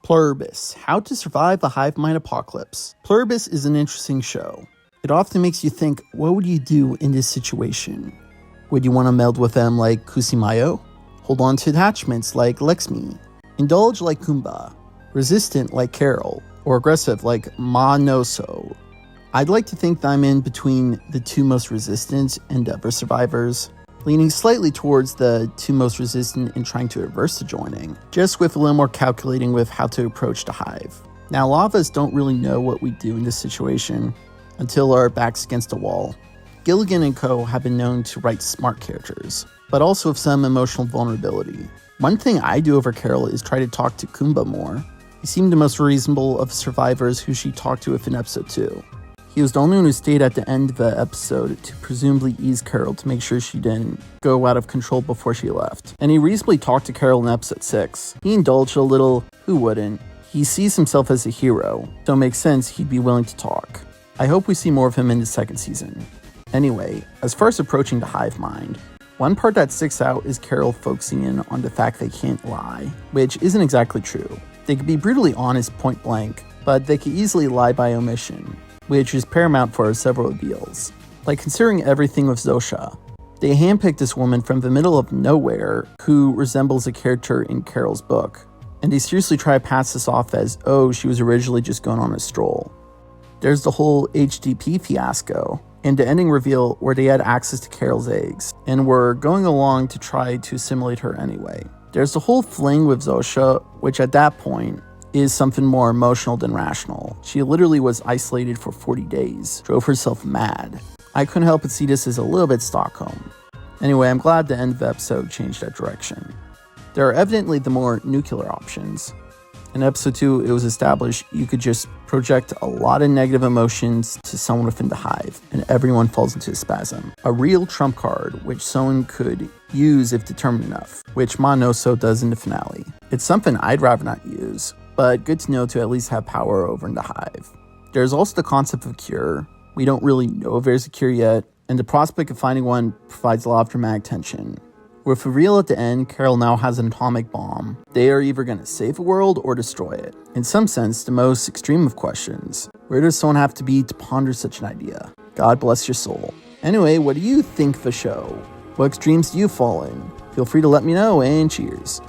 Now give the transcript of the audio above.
Pluribus, How to Survive the Hivemind Apocalypse. Pluribus is an interesting show. It often makes you think, what would you do in this situation? Would you want to meld with them like Kusimayo? Hold on to attachments like Lexmi? Indulge like Kumba? Resistant like Carol? Or aggressive like Manoso? I'd like to think that I'm in between the two most resistant Endeavor survivors, leaning slightly towards the two most resistant and trying to reverse the joining, just with a little more calculating with how to approach the hive. Now, a lot of us don't really know what we do in this situation until our back's against the wall. Gilligan and co. have been known to write smart characters, but also with some emotional vulnerability. One thing I do over Carol is try to talk to Kumba more. He seemed the most reasonable of survivors who she talked to within episode 2. He was the only one who stayed at the end of the episode to presumably ease Carol to make sure she didn't go out of control before she left. And he reasonably talked to Carol in episode 6. He indulged a little, who wouldn't? He sees himself as a hero, so it makes sense he'd be willing to talk. I hope we see more of him in the second season. Anyway, as far as approaching the hive mind, one part that sticks out is Carol focusing in on the fact they can't lie, which isn't exactly true. They could be brutally honest point blank, but they could easily lie by omission, which is paramount for several reveals. Like considering everything with Zosha, they handpicked this woman from the middle of nowhere who resembles a character in Carol's book, and they seriously try to pass this off as, oh, she was originally just going on a stroll. There's the whole HDP fiasco, and the ending reveal where they had access to Carol's eggs, and were going along to try to assimilate her anyway. There's the whole fling with Zosha, which at that point is something more emotional than rational. She literally was isolated for 40 days, drove herself mad. I couldn't help but see this as a little bit Stockholm. Anyway, I'm glad the end of the episode changed that direction. There are evidently the more nuclear options. In episode 2, it was established you could just project a lot of negative emotions to someone within the hive, and everyone falls into a spasm. A real trump card, which someone could use if determined enough, which Manoso does in the finale. It's something I'd rather not use, but good to know to at least have power over in the hive. There's also the concept of a cure. We don't really know if there's a cure yet, and the prospect of finding one provides a lot of dramatic tension. With a reveal at the end, Carol now has an atomic bomb. They are either going to save the world or destroy it. In some sense, the most extreme of questions. Where does someone have to be to ponder such an idea? God bless your soul. Anyway, what do you think of the show? What extremes do you fall in? Feel free to let me know, and cheers.